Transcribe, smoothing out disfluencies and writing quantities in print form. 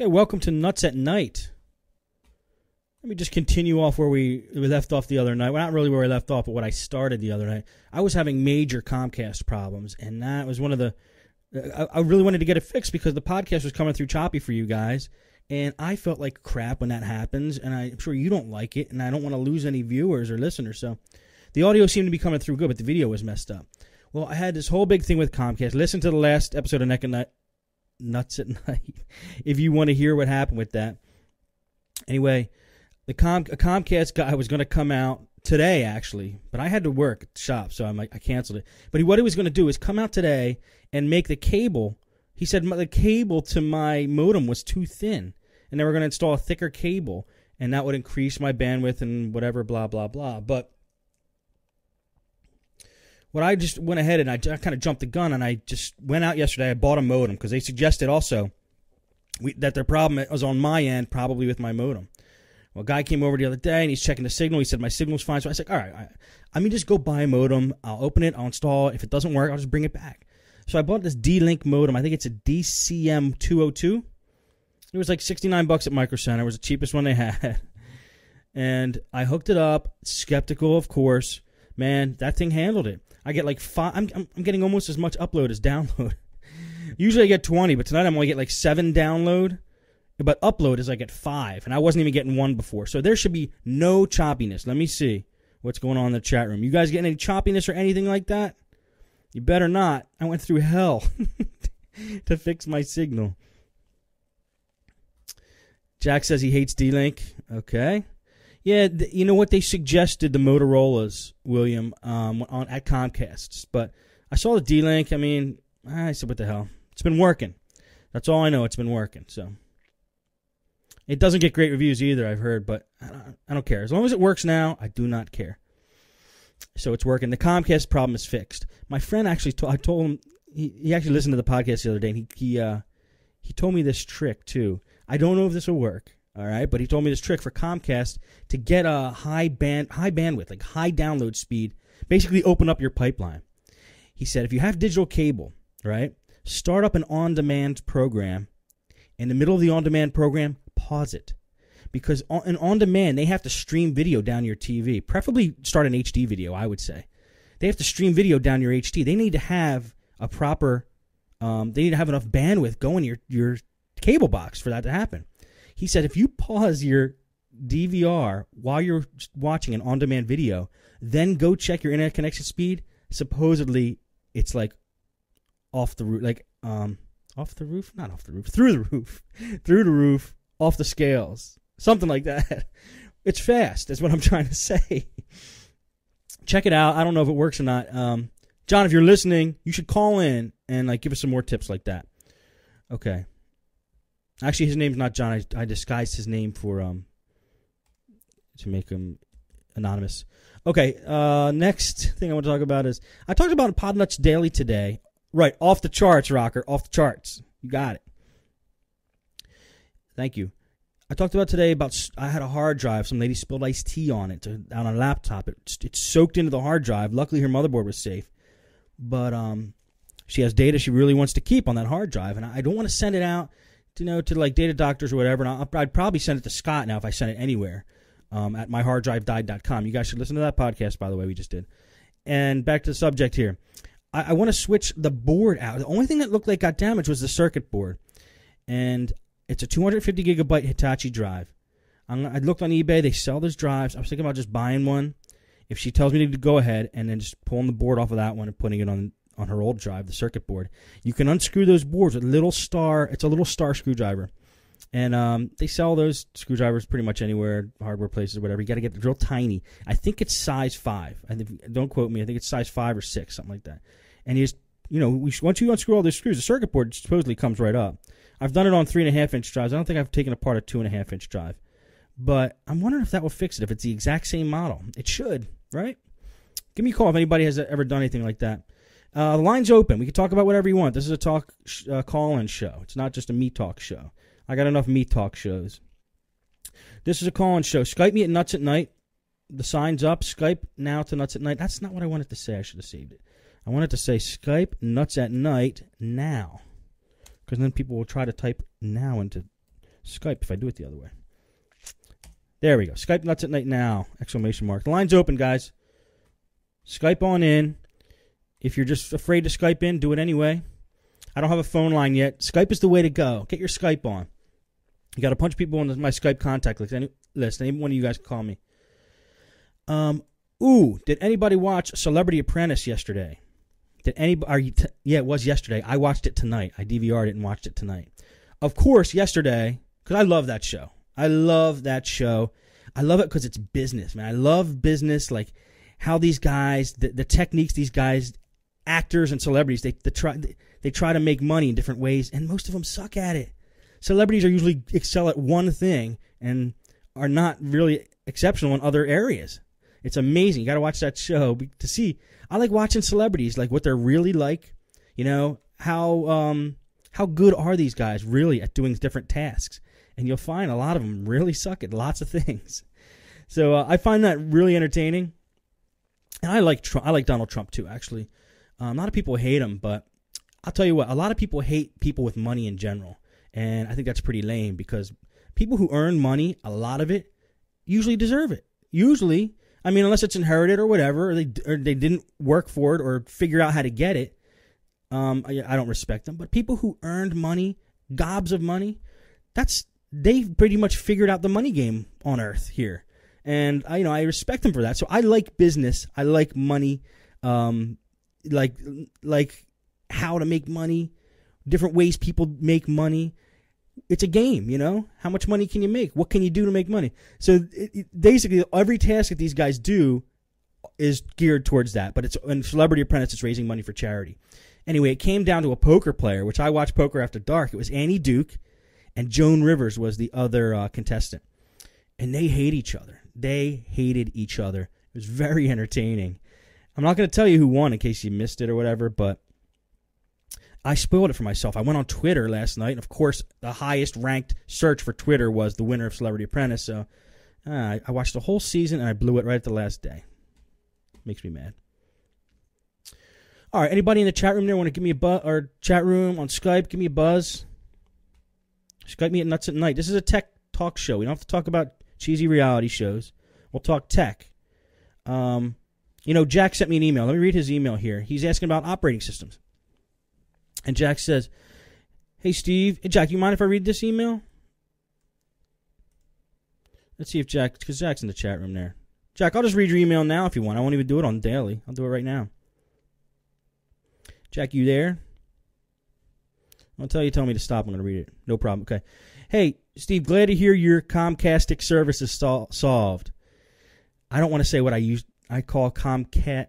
Okay, welcome to Nuts at Night. Let me just continue off where we left off the other night. Well, not really where we left off, but what I started the other night. I was having major Comcast problems, and that was one of the... I really wanted to get it fixed because the podcast was coming through choppy for you guys, and I felt like crap when that happens, and I'm sure you don't like it, and I don't want to lose any viewers or listeners, so the audio seemed to be coming through good, but the video was messed up. Well, I had this whole big thing with Comcast. Listen to the last episode of Nuts at Night if you want to hear what happened with that. Anyway, a Comcast guy was going to come out today, actually, but I had to work at the shop, so I canceled it. But what he was going to do is come out today and make the cable. He said the cable to my modem was too thin, and they were going to install a thicker cable, and that would increase my bandwidth and whatever, blah, blah, blah. But what I just went ahead and I kind of jumped the gun, and I just went out yesterday. I bought a modem because they suggested also that their problem was on my end, probably with my modem. Well, a guy came over the other day, and he's checking the signal. He said, my signal's fine. So I said, all right, let me just go buy a modem. I'll open it. I'll install it. If it doesn't work, I'll just bring it back. So I bought this D-Link modem. I think it's a DCM202. It was like $69 at Micro Center. It was the cheapest one they had. And I hooked it up. Skeptical, of course. Man, that thing handled it. I get like 5. I'm getting almost as much upload as download. Usually I get 20, but tonight I'm only get like 7 download. But upload is like at 5, and I wasn't even getting 1 before. So there should be no choppiness. Let me see what's going on in the chat room. You guys getting any choppiness or anything like that? You better not. I went through hell to fix my signal. Jack says he hates D-Link. Okay. Yeah, you know what? They suggested the Motorola's, William, at Comcast. But I saw the D-Link. I mean, I said, what the hell? It's been working. That's all I know. It's been working, so... It doesn't get great reviews either, I've heard, but I don't care. As long as it works now, I do not care. So it's working. The Comcast problem is fixed. My friend actually, I told him, he actually listened to the podcast the other day, and he told me this trick, too. I don't know if this will work, all right, but he told me this trick for Comcast to get a high bandwidth, like high download speed, basically open up your pipeline. He said if you have digital cable, right, start up an on-demand program. In the middle of the on-demand program, pause it. Because in on-demand, they have to stream video down your TV. Preferably start an HD video, I would say. They have to stream video down your HD. They need to have a proper, they need to have enough bandwidth going your cable box for that to happen. He said if you pause your DVR while you're watching an on-demand video, then go check your internet connection speed, supposedly it's like off the roof, like, off the roof? Not off the roof. Through the roof. Through the roof. Off the scales. Something like that. It's fast. That's what I'm trying to say. Check it out. I don't know if it works or not. John, if you're listening, you should call in and give us some more tips like that. Okay. Actually, his name's not John. I disguised his name for to make him anonymous. Okay. Next thing I want to talk about is I talked about Podnutz Daily today. Right, off the charts, Rocker, off the charts. You got it. Thank you. I talked about today about I had a hard drive. Some lady spilled iced tea on it on a laptop. It soaked into the hard drive. Luckily, her motherboard was safe. But she has data she really wants to keep on that hard drive, and I don't want to send it out, to like data doctors or whatever. And I'd probably send it to Scott now if I sent it anywhere at myharddriveddied.com. You guys should listen to that podcast, by the way, we just did. And back to the subject here. I want to switch the board out. The only thing that looked like got damaged was the circuit board. And it's a 250 gigabyte Hitachi drive. I looked on eBay. They sell those drives. I was thinking about just buying one. If she tells me to go ahead and then just pulling the board off of that one and putting it on her old drive, the circuit board. You can unscrew those boards with little star. It's a little star screwdriver. And they sell those screwdrivers pretty much anywhere, hardware places, or whatever. You got to get the real tiny. I think it's size 5. Don't quote me. I think it's size 5 or 6, something like that. And you just, once you unscrew all those screws, the circuit board supposedly comes right up. I've done it on 3.5-inch drives. I don't think I've taken apart a 2.5-inch drive. But I'm wondering if that will fix it, if it's the exact same model. It should, right? Give me a call if anybody has ever done anything like that. The line's open. We can talk about whatever you want. This is a call-in show. It's not just a me talk show. I got enough me talk shows. This is a call-in show. Skype me at Nuts at Night. The sign's up. Skype now to Nuts at Night. That's not what I wanted to say. I should have saved it. I wanted to say Skype Nuts at Night now. Because then people will try to type now into Skype if I do it the other way. There we go. Skype Nuts at Night now! Exclamation mark. The line's open, guys. Skype on in. If you're just afraid to Skype in, do it anyway. I don't have a phone line yet. Skype is the way to go. Get your Skype on. You got a bunch of people on my Skype contact list. Any one of you guys can call me. Did anybody watch Celebrity Apprentice yesterday? Did anybody? Yeah, it was yesterday. I watched it tonight. I DVR'd it and watched it tonight. Of course, yesterday, because I love that show. I love that show. I love it because it's business, man. I love business, like how these guys, the techniques these guys, actors and celebrities, they try to make money in different ways, and most of them suck at it. Celebrities are usually excel at one thing and are not really exceptional in other areas. It's amazing. You got to watch that show to see. I like watching celebrities, like what they're really like. You know, how good are these guys really at doing different tasks? And you'll find a lot of them really suck at lots of things. So I find that really entertaining. And I like Donald Trump too, actually. A lot of people hate him, but I'll tell you what, a lot of people hate people with money in general. And I think that's pretty lame because people who earn money, a lot of it, usually deserve it. Usually, I mean, unless it's inherited or whatever, or they didn't work for it or figure out how to get it, I don't respect them. But people who earned money, gobs of money, they've pretty much figured out the money game on Earth here. And I respect them for that. So I like business. I like money, like how to make money, different ways people make money. It's a game, How much money can you make? What can you do to make money? So basically, every task that these guys do is geared towards that. But in Celebrity Apprentice, it's raising money for charity. Anyway, it came down to a poker player, which I watch Poker After Dark. It was Annie Duke, and Joan Rivers was the other contestant. And they hate each other. They hated each other. It was very entertaining. I'm not going to tell you who won in case you missed it or whatever, but I spoiled it for myself. I went on Twitter last night, and of course, the highest ranked search for Twitter was the winner of Celebrity Apprentice. So I watched the whole season, and I blew it right at the last day. Makes me mad. All right, anybody in the chat room there want to give me a buzz, or chat room on Skype, give me a buzz. Skype me at Nuts at Night. This is a tech talk show. We don't have to talk about cheesy reality shows. We'll talk tech. Jack sent me an email. Let me read his email here. He's asking about operating systems. And Jack says, hey, Steve. Hey, Jack, you mind if I read this email? Let's see if because Jack's in the chat room there. Jack, I'll just read your email now if you want. I won't even do it on daily. I'll do it right now. Jack, you there? Until you tell me to stop, I'm going to read it. No problem. Okay. Hey, Steve, glad to hear your Comcastic service is solved. I don't want to say what I call Comcast.